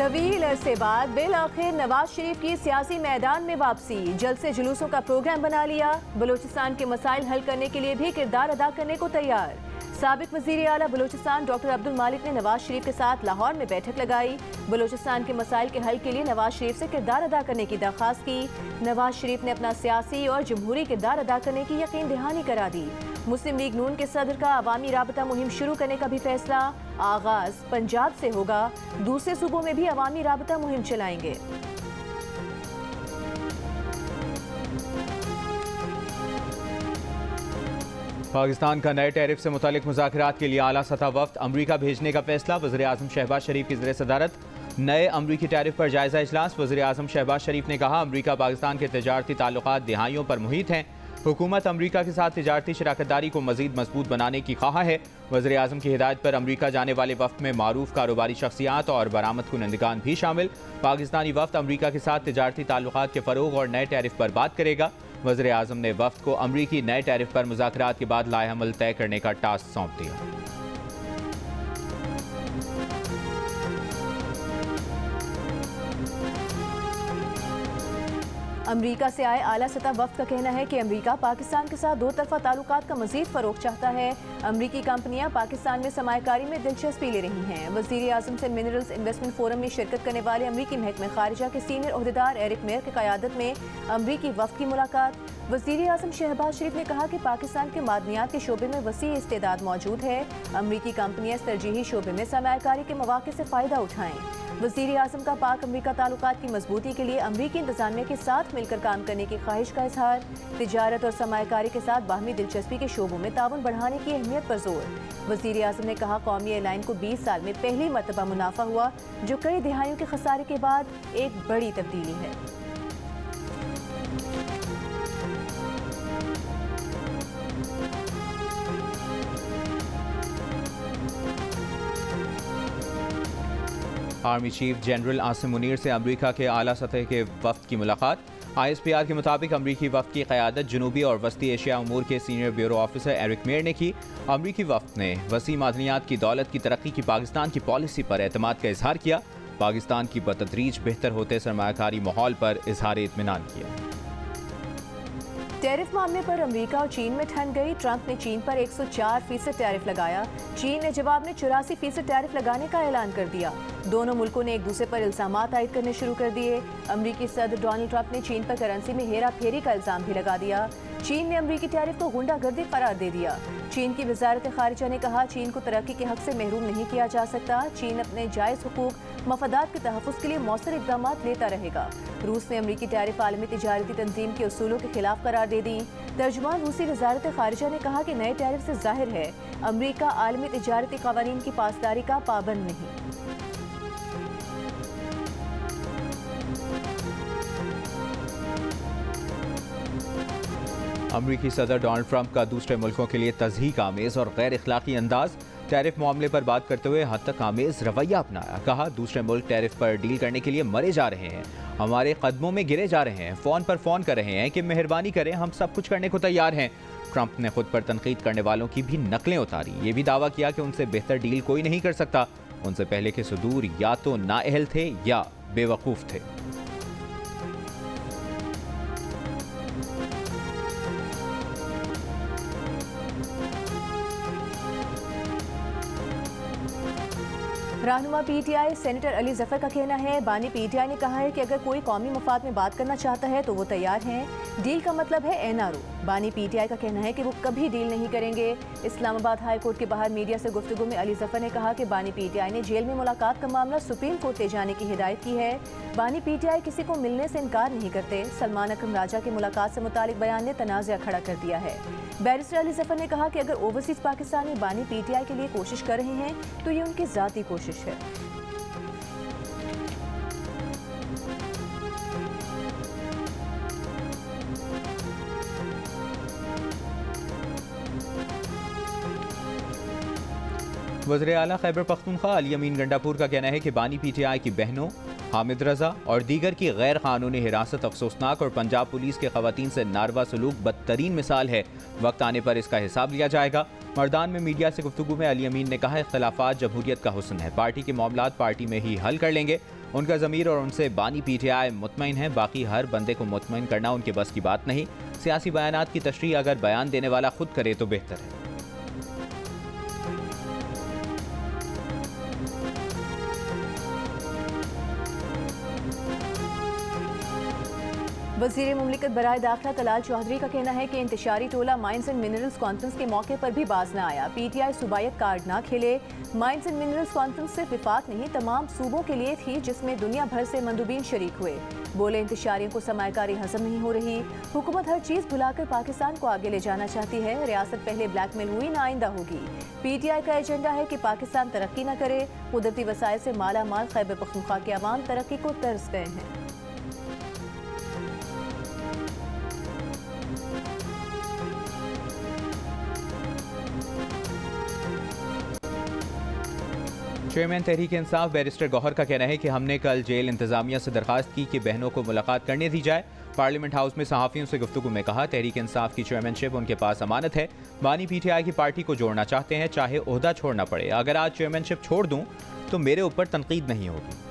तवील अरसे बाद बिल आखिर नवाज शरीफ की सियासी मैदान में वापसी। जल्द से जुलूसों का प्रोग्राम बना लिया। बलूचिस्तान के मसाइल हल करने के लिए भी किरदार अदा करने को तैयार। साबिक वजीर आला बलूचिस्तान डॉक्टर अब्दुल मालिक ने नवाज शरीफ के साथ लाहौर में बैठक लगाई। बलूचिस्तान के मसाइल के हल के लिए नवाज शरीफ से किरदार अदा करने की दरख्वास्त की। नवाज शरीफ ने अपना सियासी और जमहूरी किरदार अदा करने की यकीन दहानी करा दी। मुस्लिम लीग नून के सदर का अवामी राबता मुहिम शुरू करने का भी फैसला। आगाज पंजाब से होगा, दूसरे सूबों में भी अवामी राबता मुहिम चलाएंगे। पाकिस्तान का नए टैरिफ से मुतालिक मुज़ाकरात के लिए आला सतह वफ्द अमरीका भेजने का फैसला। वज़ीर आज़म शहबाज शरीफ की ज़ेर सदारत नए अमरीकी टैरिफ पर जायज़ा इजलास। वज़ीर आज़म शहबाज शरीफ ने कहा, अमरीका पाकिस्तान के तजारती ताल्लुकात दिहाइयों पर मुहित हैं। हुकूमत अमरीका के साथ तजारती शराकतदारी को मज़ीद मजबूत बनाने की ख्वाह है। वज़ीर आज़म की हिदायत पर अमरीका जाने वाले वफ्द में मारूफ कारोबारी शख्सियात और बरामद कुनंदगान भी शामिल। पाकिस्तानी वफ्द अमरीका के साथ तजारती ताल्लुकात के फ़रोग और नए टैरिफ पर बात करेगा। वज़ीर आज़म ने वफ्द को अमरीकी नए टैरिफ पर मुज़ाकरात के बाद लाएअमल तय करने का टास्क सौंप दिया। अमरीका से आए आला सतह वफ्द का कहना है कि अमरीका पाकिस्तान के साथ दो तरफा ताल्लुकात का मजीद फरोग चाहता है। अमरीकी कंपनियां पाकिस्तान में सरमायाकारी में दिलचस्पी ले रही हैं। वज़ीर आज़म से मिनरल्स इन्वेस्टमेंट फोरम में शिरकत करने वाले अमरीकी महकमे खारिजा के सीनियर ओहदेदार एरिक मेयर की क़यादत में अमरीकी वफ्द की मुलाकात। वज़ीर आज़म शहबाज शरीफ ने कहा कि पाकिस्तान के मादनियात के शोबे में वसी इस्तेदाद मौजूद है। अमरीकी कंपनियां इस तरजीही शोबे में सरमायाकारी के मौके से फ़ायदा उठाएँ। वज़ीर आज़म का पाक अमरीका ताल्लुकात की मजबूती के लिए अमरीकी इंतज़ामिया के साथ मिलकर काम करने की ख्वाहिश का इजहार। तिजारत और सरमायाकारी के साथ बाहमी दिलचस्पी के शोबों में ताउन बढ़ाने की अहमियत पर जोर। वज़ीर आज़म ने कहा, कौमी एयरलाइन को 20 साल में पहली मरतबा मुनाफा हुआ, जो कई दिहाइयों के खसारे के बाद एक बड़ी तब्दीली है। Army chief general Asim Munir से अमरीका के आला सतह के वफ्द की मुलाकात। ISPR के मुताबिक अमरीकी वफ्द की क़यादत जनूबी और वस्ती एशिया उमूर के senior bureau officer Eric Mayer ने की। अमरीकी वफ्द ने वसी मादनियात की दौलत की तरक्की की पाकिस्तान की पॉलिसी पर एतमाद का इजहार किया। पाकिस्तान की बतदरीज बेहतर होते सरमायाकारी माहौल पर इजहार इत्मीनान किया। टैरिफ मामले पर अमेरिका और चीन में ठन गई। ट्रंप ने चीन पर 104% टैरिफ लगाया। चीन ने जवाब में 84% टैरिफ लगाने का ऐलान कर दिया। दोनों मुल्कों ने एक दूसरे पर इल्जामात आयद करने शुरू कर दिए। अमरीकी सदर डोनाल्ड ट्रंप ने चीन पर करेंसी में हेरा फेरी का इल्जाम भी लगा दिया। चीन ने अमरीकी टैरिफ को गुंडागर्दी करार दे दिया। चीन की वजारत खारिजा ने कहा, चीन को तरक्की के हक से महरूम नहीं किया जा सकता। चीन अपने जायज़ हुकूक मफादात के तहफ़्फ़ुज़ के लिए मौसर इक़दाम लेता रहेगा। रूस ने अमरीकी टैरिफ आलमी तिजारती तंजीम के उसूलों के खिलाफ करार दे दी। तर्जुमान रूसी वजारत खारिजा ने कहा कि नए टैरिफ से जाहिर है अमरीका आलमी तिजारती क़वानीन की पासदारी का पाबंद नहीं। अमरीकी सदर डोनाल्ड ट्रंप का दूसरे मुल्कों के लिए तज़हीक आमेज़ और गैर अखलाकी अंदाज। टैरिफ मामले पर बात करते हुए हद तक आमेज़ रवैया अपनाया। कहा, दूसरे मुल्क टैरिफ पर डील करने के लिए मरे जा रहे हैं, हमारे कदमों में गिरे जा रहे हैं, फ़ोन पर फ़ोन कर रहे हैं कि मेहरबानी करें, हम सब कुछ करने को तैयार हैं। ट्रंप ने खुद पर तनकीद करने वालों की भी नकलें उतारी। ये भी दावा किया कि उनसे बेहतर डील कोई नहीं कर सकता। उनसे पहले के सुदूर या तो नाअहल थे या बेवकूफ़ थे। रहनुमा PTI सेनेटर अली जफर का कहना है, बानी PTI ने कहा है कि अगर कोई कौमी मफाद में बात करना चाहता है तो वो तैयार हैं। डील का मतलब है NRO। बानी PTI का कहना है कि वो कभी डील नहीं करेंगे। इस्लामाबाद हाई कोर्ट के बाहर मीडिया से गुफ्तगू में अली जफर ने कहा कि बानी PTI ने जेल में मुलाकात का मामला सुप्रीम कोर्ट ले जाने की हिदायत की है। बानी PTI किसी को मिलने से इनकार नहीं करते। सलमान अकरम राजा की मुलाकात से मुतालिक बयान ने तनाज़ा खड़ा कर दिया है। बैरिस्टर अली जफर ने कहा कि अगर ओवरसीज पाकिस्तानी बानी PTI के लिए कोशिश कर रहे हैं तो ये उनकी ज़ाती कोशिश है। वज़ीर आला खैबर पख्तूनख्वा अली अमीन गंडापुर का कहना है कि बानी PTI की बहनों हामिद रजा और दीगर की गैर कानूनी हिरासत अफसोसनाक और पंजाब पुलिस के खवातीन से नारवा सलूक बदतरीन मिसाल है। वक्त आने पर इसका हिसाब लिया जाएगा। मर्दान में मीडिया से गुफ्तगू में अली अमीन ने कहा, इख्तलाफात जमहूरियत का हुस्न है, पार्टी के मामलात पार्टी में ही हल कर लेंगे। उनका ज़मीर और उनसे बानी PTI मुतमईन है, बाकी हर बंदे को मुतमईन करना उनके बस की बात नहीं। सियासी बयानात की तशरीह अगर बयान देने वाला खुद करे तो बेहतर है। वज़ीर मुमलिकत बराए दाखिला तलाल चौधरी का कहना है कि इंतशारी टोला माइंस एंड मिनरल्स कॉन्फ्रेंस के मौके पर भी बाज न आया। PTI सूबायत कार्ड ना खेले। माइंस एंड मिनरल्स कॉन्फ्रेंस सिर्फ विफाक नहीं तमाम सूबों के लिए थी, जिसमें दुनिया भर से मंदूबीन शरीक हुए। बोले इंतशारियों को सरमायाकारी हजम नहीं हो रही। हुकूमत हर चीज़ भुलाकर पाकिस्तान को आगे ले जाना चाहती है। रियासत पहले ब्लैकमेल हुई ना आइंदा होगी। PTI का एजेंडा है कि पाकिस्तान तरक्की न करे। कुदरती वसाइल से माला माल खैबर पख्तूनख्वा के अवाम तरक्की को तरस गए हैं। चेयरमैन तहरीक इंसाफ बैरिस्टर गौहर का कहना है कि हमने कल जेल इंतजामिया से दरखास्त की कि बहनों को मुलाकात करने दी जाए। पार्लियामेंट हाउस में सहाफ़ियों से गुफ्तगू में कहा, तहरीक इंसाफ की चेयरमैनशिप उनके पास अमानत है। बानी PTI की पार्टी को जोड़ना चाहते हैं, चाहे ओहदा छोड़ना पड़े। अगर आज चेयरमैनशिप छोड़ दूं तो मेरे ऊपर तनकीद नहीं होगी।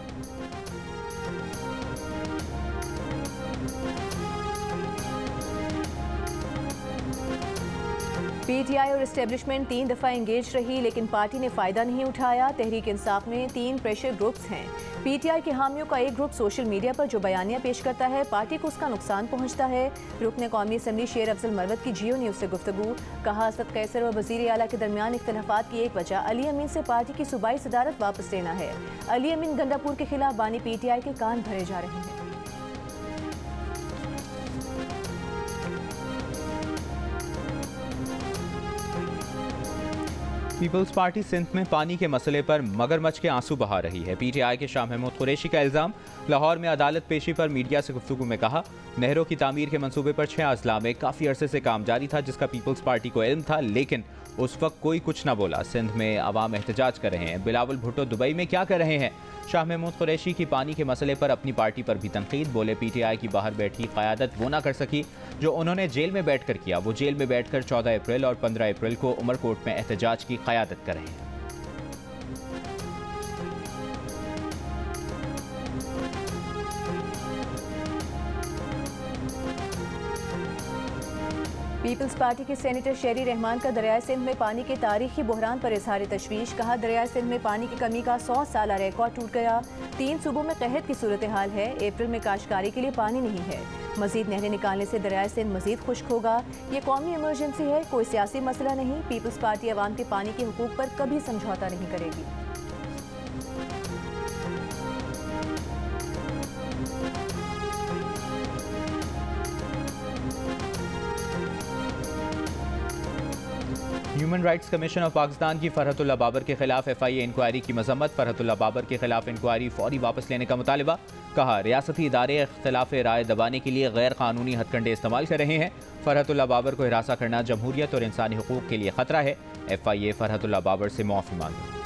PTI और इस्टेब्लिशमेंट 3 दफ़ा इंगेज रही, लेकिन पार्टी ने फ़ायदा नहीं उठाया। तहरीक इंसाफ में 3 प्रेशर ग्रुप्स हैं। PTI के हामियों का एक ग्रुप सोशल मीडिया पर जो बयानियाँ पेश करता है, पार्टी को उसका नुकसान पहुँचता है। रुकन कौमी असम्बली शेर अफजल मरवत की जियो न्यूज़ से गुफ्तगू। कहा, असद कैसर और वज़ीर आला के दरमियान इख्तलाफात की एक वजह अली अमीन से पार्टी की सूबाई सदारत वापस लेना है। अली अमीन गंडापुर के खिलाफ बानी PTI के कान भरे जा रहे हैं। पीपल्स पार्टी सिंध में पानी के मसले पर मगरमच्छ के आंसू बहा रही है। PTI के शाह महमूद कुरैशी का इल्ज़ाम। लाहौर में अदालत पेशी पर मीडिया से गुफ्तगू में कहा, नहरों की तामीर के मंसूबे पर 6 अजला में काफ़ी अरसे से काम जारी था, जिसका पीपल्स पार्टी को इल्म था, लेकिन उस वक्त कोई कुछ ना बोला। सिंध में अवाम एहतजाज कर रहे हैं। बिलावल भुट्टो दुबई में क्या कर रहे हैं? शाह महमूद कुरैशी की पानी के मसले पर अपनी पार्टी पर भी तनकीद। बोले, PTI की बाहर बैठी क़यादत वो ना कर सकी जो उन्होंने जेल में बैठकर किया। वो जेल में बैठकर 14 अप्रैल और 15 अप्रैल को उमरकोट में एहतजाज की क़यादत कर रहे हैं। पीपल्स पार्टी के सेनेटर शेरी रहमान का दरियाए सिंध में पानी के तारीखी बहरान पर इजहार तशवीश। कहा, दरियाए सिंध में पानी की कमी का 100 साला रिकॉर्ड टूट गया। 3 सूबों में कहत की सूरत हाल है। अप्रैल में काश्तकारी के लिए पानी नहीं है। मजीद नहरें निकालने से दरियाए सिंध मजीद खुश्क होगा। ये कौमी इमरजेंसी है, कोई सियासी मसला नहीं। पीपल्स पार्टी अवाम के पानी के हुकूक पर कभी समझौता नहीं करेगी। Human rights commission of Pakistan की फरहतुल्लाह बाबर के खिलाफ FIA इंक्वायरी की मजम्मत। फरहतुल्लाह बाबर के खिलाफ इंक्वायरी फौरी वापस लेने का मुतालिबा। कहा, रियासती इदारे इख्तिलाफ राय दबाने के लिए गैर कानूनी हथकंडे इस्तेमाल कर रहे हैं। फरहतुल्लाह बाबर को हिरासा करना जमहूरियत और इंसानी हुकूक के लिए खतरा है। FIA फरहतुल्लाह बाबर से माफ़ी मांगी।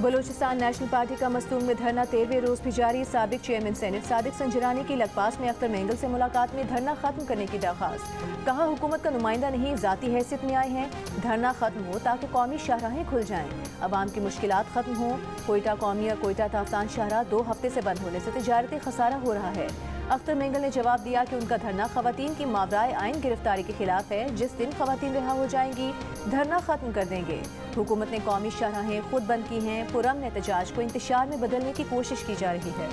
बलूचिस्तान नेशनल पार्टी का मस्तूंग में धरना 13वें रोज भी जारी। साबिक चेयरमैन सेनेट सादिक संजरानी की लकपास में अख्तर मेंगल से मुलाकात में धरना खत्म करने की दरख्वास्त। कहा, हुकूमत का नुमाइंदा नहीं, जाती हैसियत में आए हैं। धरना खत्म हो ताकि कौमी शाहराहें खुल जाएं, अवाम की मुश्किलात खत्म हो। कोयटा कौमी और कोयटा ताफ्तान शाहराह 2 हफ्ते से बंद होने से तिजारती खसारा हो रहा है। अख्तर मेंगल ने जवाब दिया कि उनका धरना खवातीन की मावराए आइन गिरफ्तारी के खिलाफ है। जिस दिन खवातीन रिहा हो जाएंगी धरना खत्म कर देंगे। हुकूमत ने कौमी शाहराहें खुद बंद की हैं। पुरअमन एहतजाज को इंतशार में बदलने की कोशिश की जा रही है।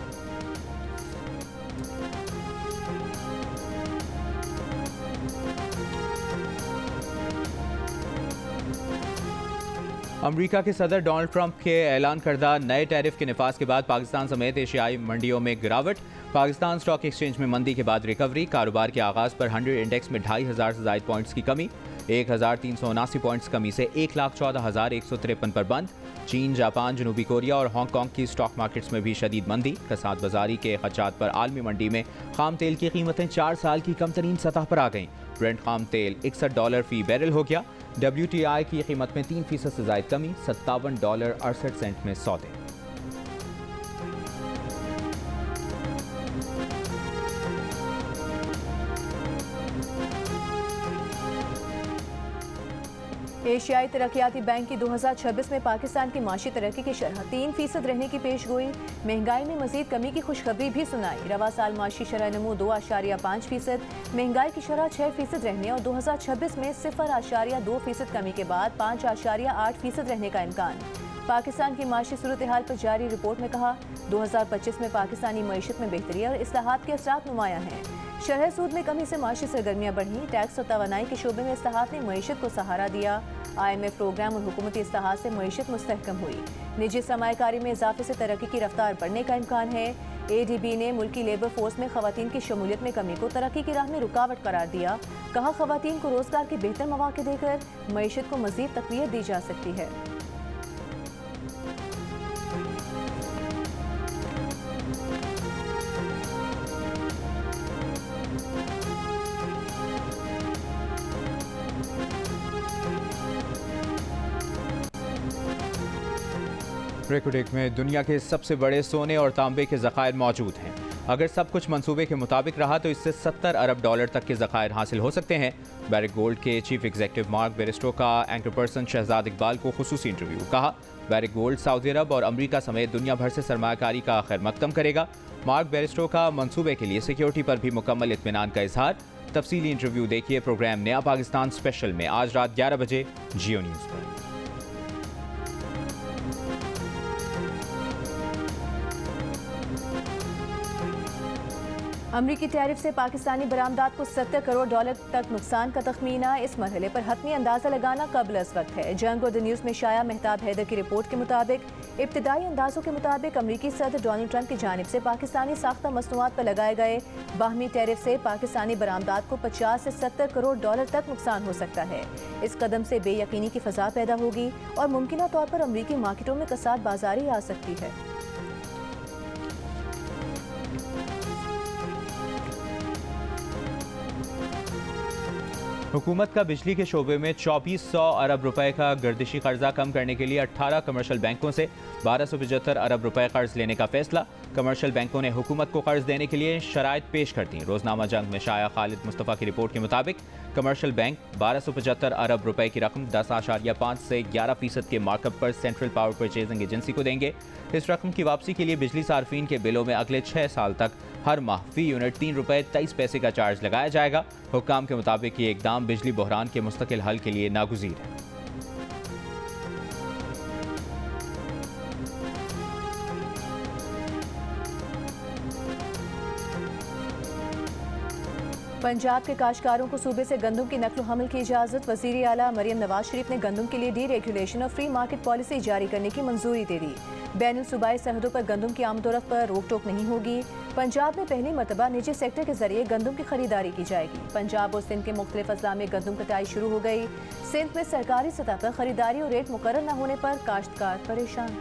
अमेरिका के सदर डोनाल्ड ट्रंप के ऐलान करदा नए टैरिफ के निफाज के बाद पाकिस्तान समेत एशियाई मंडियों में गिरावट। पाकिस्तान स्टॉक एक्सचेंज में मंदी के बाद रिकवरी। कारोबार के आगाज पर 100 इंडेक्स में 2500 से ज्यादा पॉइंट्स की कमी। 1379 पॉइंट्स कमी से 1,14,153 पर बंद। चीन, जापान, जनूबी कोरिया और हांगकांग की स्टॉक मार्केट्स में भी शदीद मंदी। कसाद बाजारी के खदशात पर आलमी मंडी में खाम तेल की कीमतें 4 साल की कम तरीन सतह पर आ गईं। ब्रेंट खाम तेल $61 फी बैरल हो गया। WTI की कीमत में 3% से ज्यादा कमी, $57.68 में सौदे। एशियाई तरक्याती बैंक की 2026 में पाकिस्तान की माशी तरक्की की शरह 3% रहने की पेशगोई। महंगाई में मजीद कमी की खुशखबरी भी सुनाई। रवा साल माशी शरह नमू 2.5%, महंगाई की शरह 6% रहने और 2026 में 0.2% कमी के बाद 5.8% रहने का इम्कान। पाकिस्तान की माशी सूरत हाल पर जारी रिपोर्ट में कहा, 2025 में पाकिस्तानी मईशत में बेहतरी और इस्लाहात के असरात नुमायां हैं। शरह सूद में कमी से माशी सरगर्मियाँ बढ़ी। टैक्स और तवानाई के शोबे में इस्लाहात ने मईशत को सहारा दिया। IMF प्रोग्राम और हुकूमती इस्लाहात से मईशत मुस्तहकम हुई। निजी सरमायाकारी में इजाफे से तरक्की की रफ्तार बढ़ने का इम्कान है। ADB ने मुल्की लेबर फोर्स में खवातीन की शमूलियत में कमी को तरक्की की राह में रुकावट करार दिया। कहा, खवातीन को रोजगार के बेहतर मौके देकर मईशत को मजीद तक़वियत दी जा सकती है। रेकोडेक में दुनिया के सबसे बड़े सोने और तांबे के ज़खायर मौजूद हैं। अगर सब कुछ मंसूबे के मुताबिक रहा तो इससे $70 अरब तक के ज़खायर हासिल हो सकते हैं। बैरिक गोल्ड के चीफ एग्जीक्यूटिव मार्क बेरिस्टो का एंकर पर्सन शहजाद इकबाल को खुसूसी इंटरव्यू। कहा, बैरिक गोल्ड सऊदी अरब और अमरीका समेत दुनिया भर से सरमायाकारी का खैर मकदम करेगा। मार्क बेरिस्टो का मंसूबे के लिए सिक्योरिटी पर भी मुकम्मल इत्मीनान का इजहार। तफसीली इंटरव्यू देखिए प्रोग्राम नया पाकिस्तान स्पेशल में आज रात 11 बजे जियो न्यूज़ पर। अमरीकी टैरिफ से पाकिस्तानी बरामदात को $70 करोड़ तक नुकसान का तखमीना। इस मरहले पर हतमी अंदाजा लगाना कबल अज़ वक्त है। जंग और द न्यूज़ में शाया मेहताब हैदर की रिपोर्ट के मुताबिक इब्तिदाई अंदाजों के मुताबिक अमरीकी सदर डोनाल्ड ट्रंप की जानिब से पाकिस्तानी साख्ता मसनूआत पर लगाए गए बाहमी टैरिफ से पाकिस्तानी बरामदात को $50 से $70 करोड़ तक नुकसान हो सकता है। इस कदम से बेयकीनी की फ़ज़ा पैदा होगी और मुमकिना तौर पर अमरीकी मार्केटों में कसाद बाजारी आ सकती है। हुकूमत का बिजली के शोबे में 2400 अरब रुपए का गर्दिशी कर्जा कम करने के लिए 18 कमर्शियल बैंकों से 1275 अरब रुपए कर्ज लेने का फैसला। कमर्शियल बैंकों ने हुकूमत को कर्ज देने के लिए शराइत पेश कर दी। रोजनामा जंग में शाया खालिद मुस्तफ़ा की रिपोर्ट के मुताबिक कमर्शियल बैंक 1275 अरब रुपए की रकम 10.5 से 11% के मार्कअप पर सेंट्रल पावर परचेजिंग एजेंसी को देंगे। इस रकम की वापसी के लिए बिजली सार्फिन के बिलों में अगले 6 साल तक हर माह फी यूनिट ₹3.23 का चार्ज लगाया जाएगा। हुक्काम के मुताबिक ये इकदाम बिजली बहरान के मुस्तकिल हल के लिए नागुज़ीर है। पंजाब के काश्तकारों को सूबे से गंदम की नकलो हमल की इजाज़त। वज़ीर आला मरियम नवाज शरीफ ने गंदम के लिए डीरेगुलेशन और फ्री मार्केट पॉलिसी जारी करने की मंजूरी दे दी। बैनुल सूबाई सरहदों पर गंदम की आमदोरफ्त पर रोक टोक नहीं होगी। पंजाब में पहली मरतबा निजी सेक्टर के जरिए गंदम की खरीदारी की जाएगी। पंजाब और सिंध के मुख्तलिफ अजला में गंदम कटाई शुरू हो गई। सिंध में सरकारी सतह पर खरीदारी और रेट मुकर्रर न होने पर काश्तकार परेशान।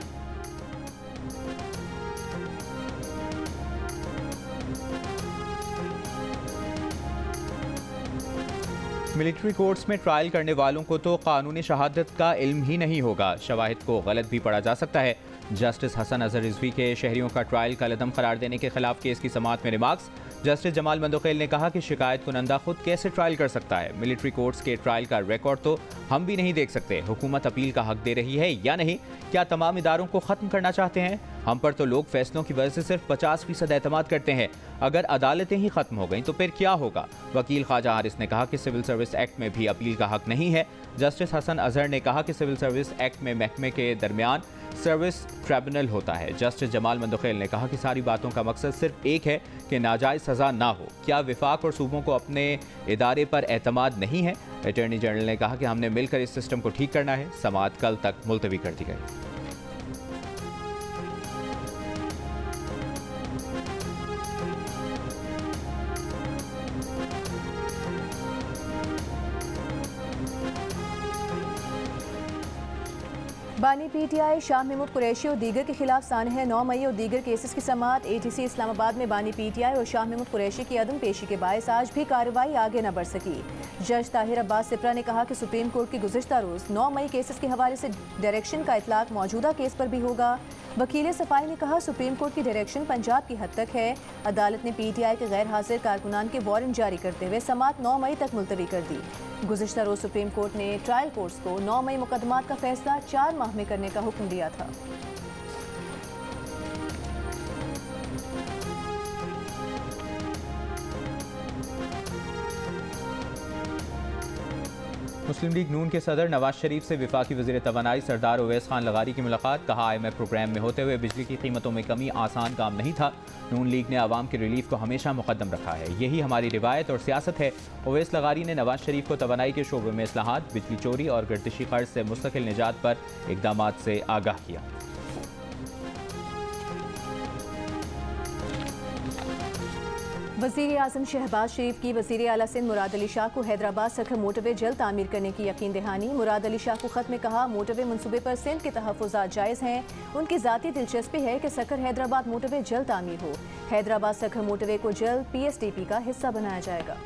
मिलिट्री कोर्ट्स में ट्रायल करने वालों को तो कानूनी शहादत का इल्म ही नहीं होगा, शवाहिद को गलत भी पढ़ा जा सकता है। जस्टिस हसन अजहर रिजवी के शहरियों का ट्रायल कलअदम करार देने के खिलाफ केस की समाअत में रिमार्क्स। जस्टिस जमाल मंदोखेल ने कहा कि शिकायत कुनंदा खुद कैसे ट्रायल कर सकता है। मिलिट्री कोर्ट्स के ट्रायल का रिकॉर्ड तो हम भी नहीं देख सकते। हुकूमत अपील का हक दे रही है या नहीं? क्या तमाम इदारों को ख़त्म करना चाहते हैं? हम पर तो लोग फैसलों की वजह से सिर्फ 50% एतमाद करते हैं। अगर अदालतें ही खत्म हो गईं तो फिर क्या होगा? वकील ख्वाजा हारिस ने कहा कि सिविल सर्विस एक्ट में भी अपील का हक नहीं है। जस्टिस हसन अजहर ने कहा कि सिविल सर्विस एक्ट में महकमे के दरमियान सर्विस ट्रिब्यूनल होता है। जस्टिस जमाल मंदोखेल ने कहा कि सारी बातों का मकसद सिर्फ एक है कि नाजायज़ सज़ा ना हो। क्या विफाक और सूबों को अपने इदारे पर एतमाद नहीं है? अटॉर्नी जनरल ने कहा कि हमने मिलकर इस सिस्टम को ठीक करना है। समाअत कल तक मुलतवी कर दी गई। बानी PTI शाह महमूद कुरैशी और दीगर के खिलाफ सानह 9 मई और दीगर केसेस की समाअत। ATC इस्लामाबाद में बानी PTI और शाह महमूद कुरैशी की अदम पेशी के बायस आज भी कार्रवाई आगे न बढ़ सकी। जज ताहिर अब्बास सिप्रा ने कहा कि सुप्रीम कोर्ट की गुज़िश्ता रोज़ 9 मई केसेस के हवाले से डायरेक्शन का इतलाक मौजूदा केस पर भी होगा। वकील सफाई ने कहा सुप्रीम कोर्ट की डायरेक्शन पंजाब की हद तक है। अदालत ने PTI के गैर हाजिर कारकुनान के वारंट जारी करते हुए समाअत 9 मई तक मुलतवी कर दी। गुज़िश्ता रोज सुप्रीम कोर्ट ने ट्रायल कोर्ट्स को 9 मई मुकदमात का फैसला 4 माह में करने का हुक्म दिया था। मुस्लिम लीग नून के सदर नवाज शरीफ से वफाकी वज़ीर तवानाई सरदार उवैस खान लगारी की मुलाकात। कहा IMF प्रोग्राम में होते हुए बिजली की कीमतों में कमी आसान काम नहीं था। नून लीग ने आवाम की रिलीफ को हमेशा मुकद्दम रखा है, यही हमारी रिवायत और सियासत है। उवैस लगारी ने नवाज शरीफ को तवानाई के शोबे में इस्लाहात, बिजली चोरी और गर्दिशी कर्ज से मुस्तकिल निजात पर इकदाम से आगाह किया। वज़ीर आज़म शहबाज शरीफ की वज़ीर आला सिंध मुराद अली शाह को हैदराबाद सखर मोटरवे जल्द तामीर करने की यकीन दहानी। मुराद अली शाह को खत में कहा मोटरवे मनसूबे पर सिंध के तहफ़्फ़ुज़ात जायज़ हैं। उनकी ज़ाती दिलचस्पी है कि सखर हैदराबाद मोटरवे जल्द तामीर हो। हैदराबाद सखर मोटरवे को जल्द PSDP का हिस्सा बनाया जाएगा।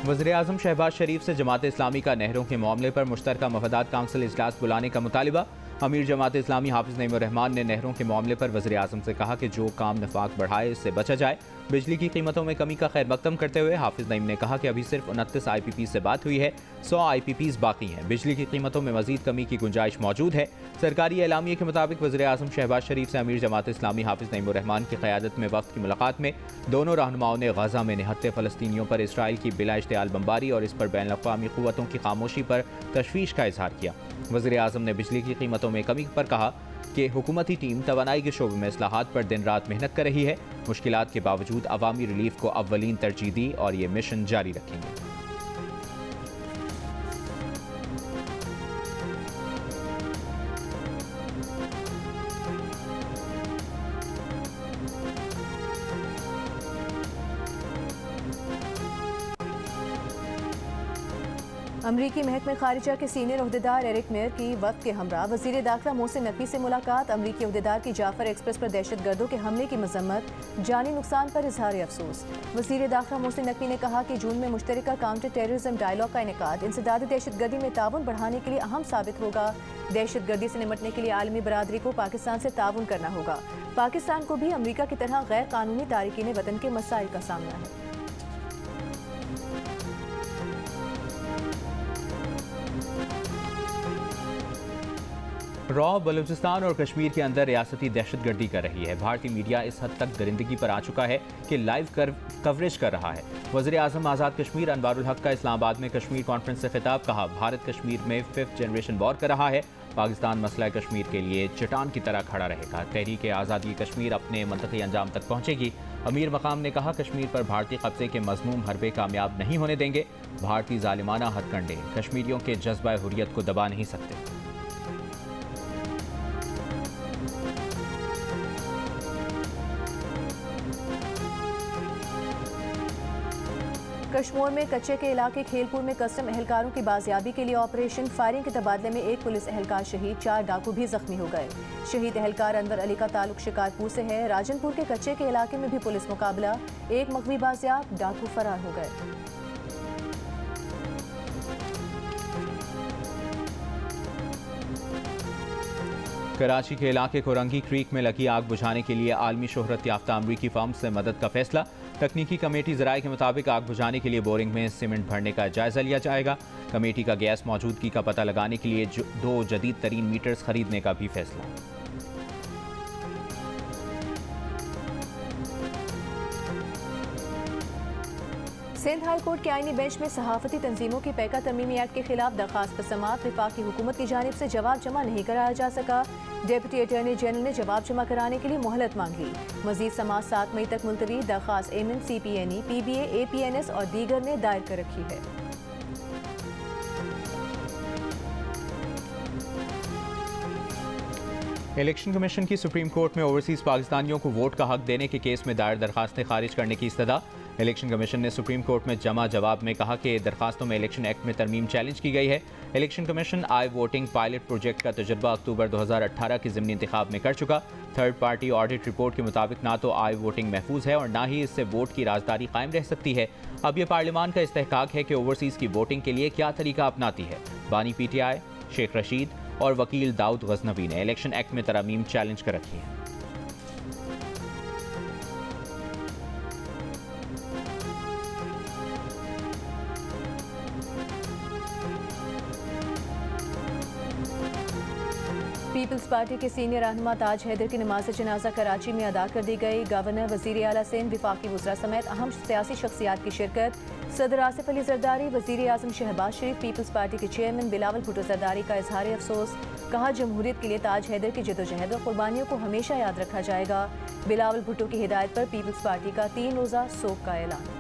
वज़ीर आज़म शहबाज शरीफ से जमात इस्लामी का नहरों के मामले पर मुश्तरका मफादात काउंसिल इजलास बुलाने का मुतालिबा। अमीर जमात इस्लामी हाफिज़ नईमुर रहमान ने नहरों के मामले पर वज़ीर आज़म से कहा कि जो काम नफाक बढ़ाए इससे बचा जाए। बिजली की कीमतों में कमी का खैर मकदम करते हुए हाफिज़ नईम ने कहा कि अभी सिर्फ 29 IPP से बात हुई है, 100 IPPs बाकी हैं। बिजली की कीमतों में मजीद कमी की गुंजाइश मौजूद है। सरकारी एलामिये के मुताबिक वज़ीर आज़म शहबाज शरीफ से अमीर जमात इस्लामी हाफिज़ नईमुर रहमान की क़यादत में वक्त की मुलाकात में दोनों रहनुमाओं ने गज़ा में निहत्ते फ़लस्तीनियों पर इसराइल की बिला इश्तियाल बमबारी और इस पर बैन अक़वामी क़ुव्वतों की खामोशी पर तशवीश का इजहार किया। वज़ीर आज़म ने बिजली की कीमतों में कमी पर कहा कि हुकूमती टीम तवानाई के शोबे में इस्लाहात पर दिन रात मेहनत कर रही है। मुश्किलात के बावजूद अवामी रिलीफ को अव्वलीन तरजीह दी और ये मिशन जारी रखेंगे। अमरीकी महकमे खारिजा के सीनियर अहदेदार एरिक मेयर की वक्त के हमरा वज़ीर दाखिला मोहसिन नकवी से मुलाकात। अमरीकी अहदेदार की जाफर एक्सप्रेस पर दहशतगर्दों के हमले की मजम्मत, जानी नुकसान पर इजहार अफसोस। वज़ीर दाखिला मोहसिन नकवी ने कहा कि जून में मुश्तरका काउंटर टेररिज्म डायलॉग का इनेकाद इंसदादी दहशतगर्दी में ताउन बढ़ाने के लिए अहम साबित होगा। दहशतगर्दी से निपटने के लिए आलमी बरादरी को पाकिस्तान से ताउन करना होगा। पाकिस्तान को भी अमरीका की तरह गैर कानूनी तारिकीन वतन के मसाइल का सामना है। रॉ बलूचिस्तान और कश्मीर के अंदर रियासती दहशतगर्दी कर रही है। भारतीय मीडिया इस हद तक दरिंदगी पर आ चुका है कि लाइव कवरेज कर रहा है। वज़ीर आज़म आज़ाद कश्मीर अनवारुल हक का इस्लामाबाद में कश्मीर कॉन्फ्रेंस से खिताब। कहा भारत कश्मीर में 5th जनरेशन वॉर कर रहा है। पाकिस्तान मसला कश्मीर के लिए चट्टान की तरह खड़ा रहेगा। तहरीक आज़ादी कश्मीर अपने मंतकी अंजाम तक पहुँचेगी। अमीर मकाम ने कहा कश्मीर पर भारतीय कब्जे के मज़मूम हरबे कामयाब नहीं होने देंगे। भारतीय ज़ालिमाना हथकंडे कश्मीरियों के जज्बा हुर्रियत को दबा नहीं सकते। कश्मीर में कच्चे के इलाके खेलपुर में कस्टम एहलकारों की बाजियाबी के लिए ऑपरेशन फायरिंग के तबादले में 1 पुलिस एहलकार शहीद, 4 डाकू भी जख्मी हो गए। शहीद एहलकार अनवर अली का ताल्लुक शिकारपुर से है। राजनपुर के कच्चे के इलाके में भी पुलिस मुकाबला, 1 मगवी बाजियाब, डाकू फरार हो गए। कराची के इलाके कोरंगी क्रीक में लगी आग बुझाने के लिए आलमी शोहरत याफ्ता अमरीकी फर्म से मदद का फैसला। तकनीकी कमेटी ज़राए के मुताबिक आग बुझाने के लिए बोरिंग में सीमेंट भरने का जायजा लिया जाएगा। कमेटी का गैस मौजूदगी का पता लगाने के लिए 2 जदीद तरीन मीटर्स खरीदने का भी फैसला। सिंध हाई कोर्ट के आईनी बेंच में सहाफती तंजीमों की पैका तरमीमी एक्ट के खिलाफ दरखास्त पर समाअत। विफाकी हुकूमत की जानिब से जवाब जमा नहीं कराया जा सका। डेप्यूटी अटॉर्नी जनरल ने जवाब जमा कराने के लिए मोहलत मांग ली। मजीद समाअत 7 मई तक मुलतवी। दरखास्त एमएन, CPNE, PBA, APNS और दीगर ने दायर कर रखी है। इलेक्शन कमीशन की सुप्रीम कोर्ट में ओवरसीज पाकिस्तानियों को वोट का हक देने के केस में दायर दरखास्तें खारिज करने की इस्तदा। इलेक्शन कमीशन ने सुप्रीम कोर्ट में जमा जवाब में कहा कि दरखास्तों में इलेक्शन एक्ट में तरमीम चैलेंज की गई है। इलेक्शन कमीशन आई वोटिंग पायलट प्रोजेक्ट का तजुर्बा अक्टूबर 2018 के ज़िमनी इंतखाब में कर चुका। थर्ड पार्टी ऑडिट रिपोर्ट के मुताबिक ना तो आई वोटिंग महफूज है और ना ही इससे वोट की राजदारी कायम रह सकती है। अब यह पार्लियामान का इस्तेहकाक है कि ओवरसीज़ की वोटिंग के लिए क्या तरीका अपनाती है। बानी PTI, शेख रशीद और वकील दाऊद गजनवी ने इलेक्शन एक्ट में तरमीम चैलेंज कर रखी है। पीपल्स पार्टी के सीनियर रहनुमा ताज हैदर की नमाज जनाजा कराची में अदा कर दी गई। गवर्नर, वजीर आला सिंध, वफाकी वज़रा समेत अहम सियासी शख्सियात की शिरकत। सदर आसिफ अली जरदारी, वजीर आज़म शहबाज शरीफ, पीपल्स पार्टी के चेयरमैन बिलावल भुट्टो जरदारी का इजहार अफसोस। कहा, जमहूरियत के लिए ताज हैदर की जदोजहद और कुर्बानियों को हमेशा याद रखा जाएगा। बिलावल भुट्टो की हिदायत पर पीपल्स पार्टी का 3 रोज़ा शोक का ऐलान।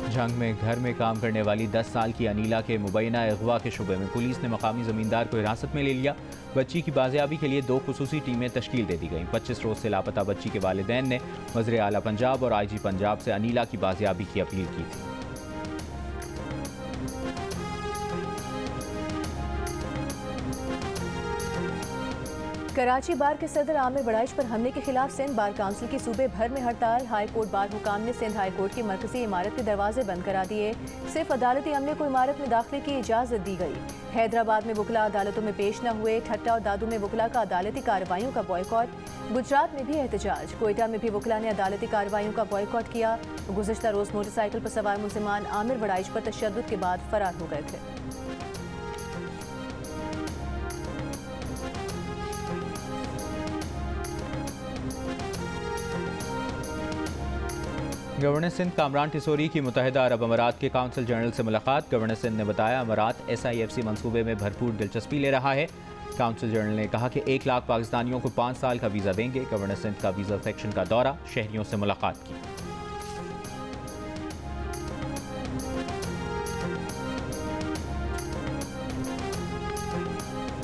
जंग में घर में काम करने वाली 10 साल की अनीला के मुबैना अगवा के शुबे में पुलिस ने मकामी ज़मींदार को हिरासत में ले लिया। बच्ची की बाजियाबी के लिए 2 खुसूसी टीमें तश्कील दे दी गईं। 25 रोज़ से लापता बच्ची के वालिदैन ने वज़ीर आला पंजाब और IG पंजाब से अनीला की बाजियाबी की अपील की थी। कराची बार के सदर आमिर बड़ाइच पर हमले के खिलाफ सिंध बार काउंसिल की सूबे भर में हड़ताल। हाई कोर्ट बार हुकाम ने सिंध हाई कोर्ट की मरकजी इमारत के दरवाजे बंद करा दिए। सिर्फ अदालती अमले को इमारत में दाखिले की इजाज़त दी गई। हैदराबाद में वकला अदालतों में पेश न हुए। ठट्टा और दादू में वकला का अदालती कार्रवाइयों का बॉयकॉट। गुजरात में भी एहतजाज। कोयटा में भी वकला ने अदालती कार्रवाइयों का बॉयकॉट किया। गुज़श्ता रोज़ मोटरसाइकिल पर सवार मुलजिमान आमिर बड़ाइच पर तशद्दुद के बाद फरार हो गए थे। गवर्नर सिंध कामरान टिसोरी की मुत्तहिदा अरब अमारात के काउंसिल जनरल से मुलाकात। गवर्नर सिंध ने बताया, अमारात SIFC मंसूबे में भरपूर दिलचस्पी ले रहा है। काउंसिल जनरल ने कहा कि 1 लाख पाकिस्तानियों को 5 साल का वीज़ा देंगे। गवर्नर सिंध का वीज़ा सेक्शन का दौरा, शहरियों से मुलाकात की।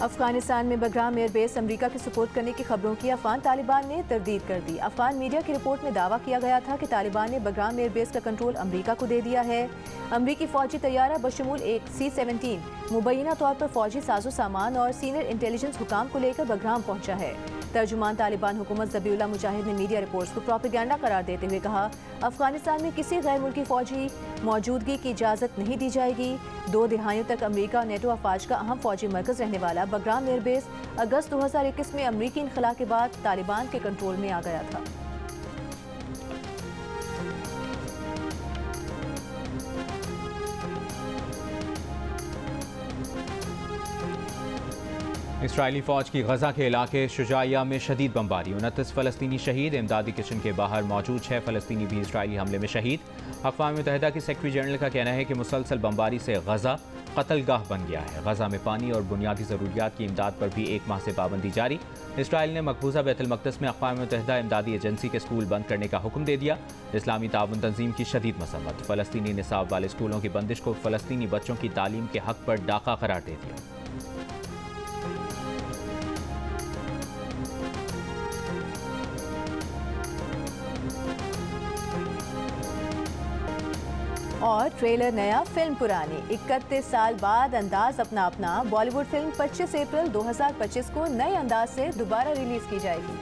अफगानिस्तान में बगराम एयरबेस अमेरिका के सुपुर्द करने की खबरों की अफगान तालिबान ने तरदीद कर दी। अफगान मीडिया की रिपोर्ट में दावा किया गया था कि तालिबान ने बगराम एयरबेस का कंट्रोल अमेरिका को दे दिया है। अमेरिकी फौजी तैयारा बशमूल एक C-17 मुबैना तौर पर फौजी साजो सामान और सीनियर इंटेलिजेंस हुकाम को लेकर बगराम पहुंचा है। तर्जुमान तालिबान हुकूमत ज़बीउल्लाह मुजाहिद ने मीडिया रिपोर्ट्स को प्रोपेगेंडा करार देते हुए कहा, अफगानिस्तान में किसी गैर मुल्की फौजी मौजूदगी की इजाज़त नहीं दी जाएगी। 2 दिहाइयों तक अमेरिका और नेटो अफवाज का अहम फौजी मरकज़ रहने वाला बगराम एयरबेस अगस्त 2021 में अमेरिकी इनखला के बाद तालिबान के कंट्रोल में आ गया था। इसराइली फ़ौज की गजा के इलाके शुजाइया में शदीद बमबारी। 29 फ़लस्तीनी शहीद। इमदादी किचन के बाहर मौजूद 6 फ़लस्तीनी भी इसराइली हमले में शहीद। अक़वाम मुत्तहिदा की सेक्रेटरी जनरल का कहना है कि मुसलसल बमबारी से गजा कत्लगाह बन गया है। गजा में पानी और बुनियादी ज़रूरियात की इमदाद पर भी 1 माह से पाबंदी जारी। इसराइल ने मकबूजा बैतुल मक़दस में अक़वाम मुत्तहिदा इमदादी एजेंसी के स्कूल बंद करने का हुक्म दे दिया। इस्लामी ताउन तंजीम की शदीद मसम्मत। फ़लस्तीनी निसाब वाले स्कूलों की बंदिश को फ़लस्तीनी बच्चों की तालीम के हक़ पर डाका करार दे दिया। और ट्रेलर नया, फिल्म पुरानी। 31 साल बाद अंदाज अपना। बॉलीवुड फिल्म 25 अप्रैल 2025 को नए अंदाज से दोबारा रिलीज की जाएगी।